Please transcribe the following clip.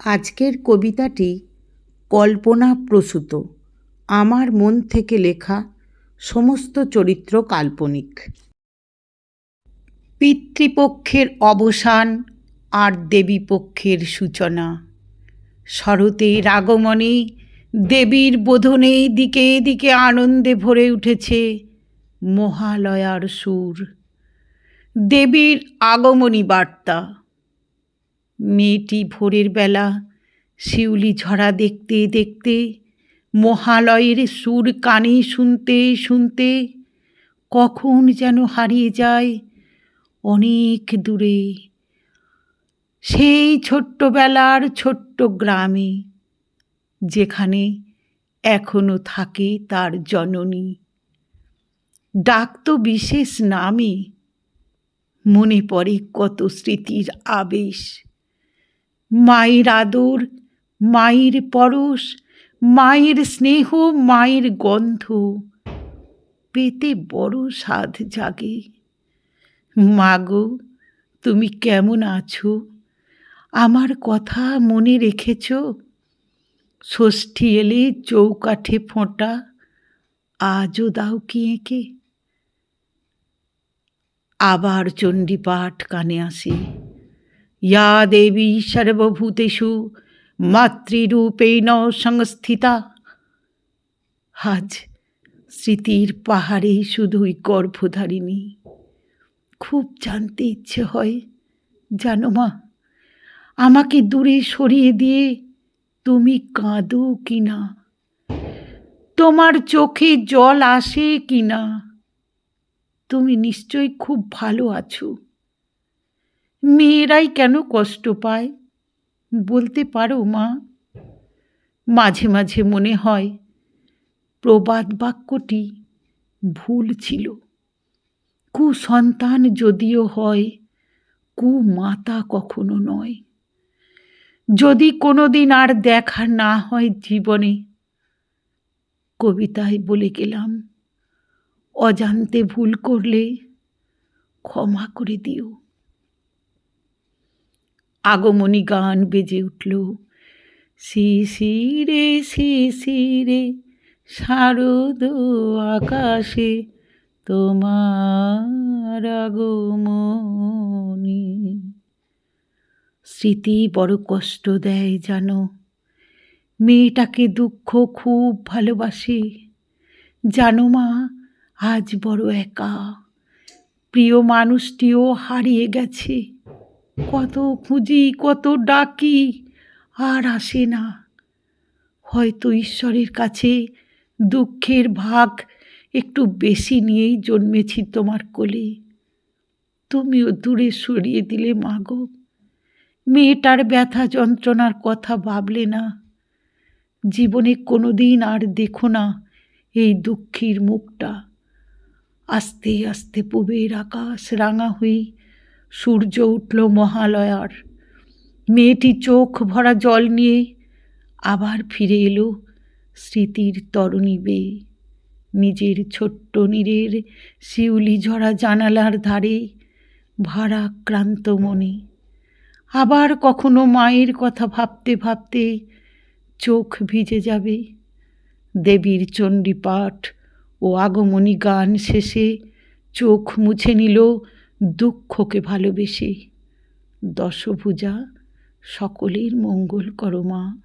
আজকের কবিতাটি কল্পনাপ্রসূত। আমার মন থেকে লেখা, সমস্ত চরিত্র কাল্পনিক। পিতৃপক্ষের অবসান আর দেবীপক্ষের সূচনা। শরতের আগমনে দেবীর বোধনে দিকে দিকে আনন্দে ভরে উঠেছে মহালয়ার সুর। দেবীর আগমনী বার্তা। মেয়েটি ভোরের বেলা শিউলি ঝরা দেখতে দেখতে, মহালয়ের সুর কানে শুনতে শুনতে কখন যেন হারিয়ে যায় অনেক দূরে, সেই ছোট্টবেলার ছোট্ট গ্রামে, যেখানে এখনো থাকে তার জননী। ডাকতো বিশেষ নামে, মনে পড়ে কত স্মৃতির আবেশ। মায়ের আদর, মায়ের পরশ, মায়ের স্নেহ, মায়ের গন্ধ পেতে বড় স্বাদ জাগে। মাগো, তুমি কেমন আছো? আমার কথা মনে রেখেছ? ষষ্ঠী এলে চৌকাঠে ফোঁটা আজও দাও কি এঁকে? আবার চণ্ডীপাঠ কানে আসে। ইয়া দেবী সর্বভূতেষু মাতৃরূপেণ সংস্থিতা। আজ স্মৃতির পাহাড়ে শুধুই গর্ভধারিণী। খুব জানতে ইচ্ছে হয়, জানো মা, আমাকে দূরে সরিয়ে দিয়ে তুমি কাঁদো কিনা, তোমার চোখে জল আসে কিনা। তুমি নিশ্চয়ই খুব ভালো আছো। মেয়েরাই কেন কষ্ট পায় বলতে পারো মা? মাঝে মাঝে মনে হয় প্রবাদ বাক্যটি ভুল ছিল। কুসন্তান যদিও হয়, কুমাতা কখনো নয়। যদি কোনোদিন আর দেখা না হয় জীবনে, কবিতায় বলে গেলাম, অজান্তে ভুল করলে ক্ষমা করে দিও। আগমনী গান বেজে উঠল। শিশিরে শিশিরে শারদ আকাশে তোমার আগমনী। স্মৃতি বড় কষ্ট দেয় জানো। মেয়েটাকে দুঃখ খুব ভালোবাসে। জানো মা, আজ বড় একা। প্রিয় মানুষটিও হারিয়ে গেছে। কত খুঁজি, কত ডাকি, আর আসে না। হয়তো ঈশ্বরের কাছে দুঃখের ভাগ একটু বেশি নিয়েই জন্মেছি তোমার কোলে। তুমিও দূরে সরিয়ে দিলে মাগো। মেয়েটার ব্যথা যন্ত্রণার কথা ভাবলে না। জীবনে কোনোদিন আর দেখো না এই দুঃখীর মুখটা। আস্তে আস্তে পূবের আকাশ রাঙা হয়ে সূর্য উঠল মহালয়ার। মেয়েটি চোখ ভরা জল নিয়ে আবার ফিরে এলো স্মৃতির তরণী বেয়ে। নিজের ছোট্ট নীরের শিউলি ঝরা জানালার ধারে ভারাক্রান্ত মনে। আবার কখনো মায়ের কথা ভাবতে ভাবতে চোখ ভিজে যাবে। দেবীর চণ্ডীপাঠ ও আগমনী গান শেষে চোখ মুছে নিল দুঃখকে ভালোবেসে। দশভুজা সকলের মঙ্গল করো মা।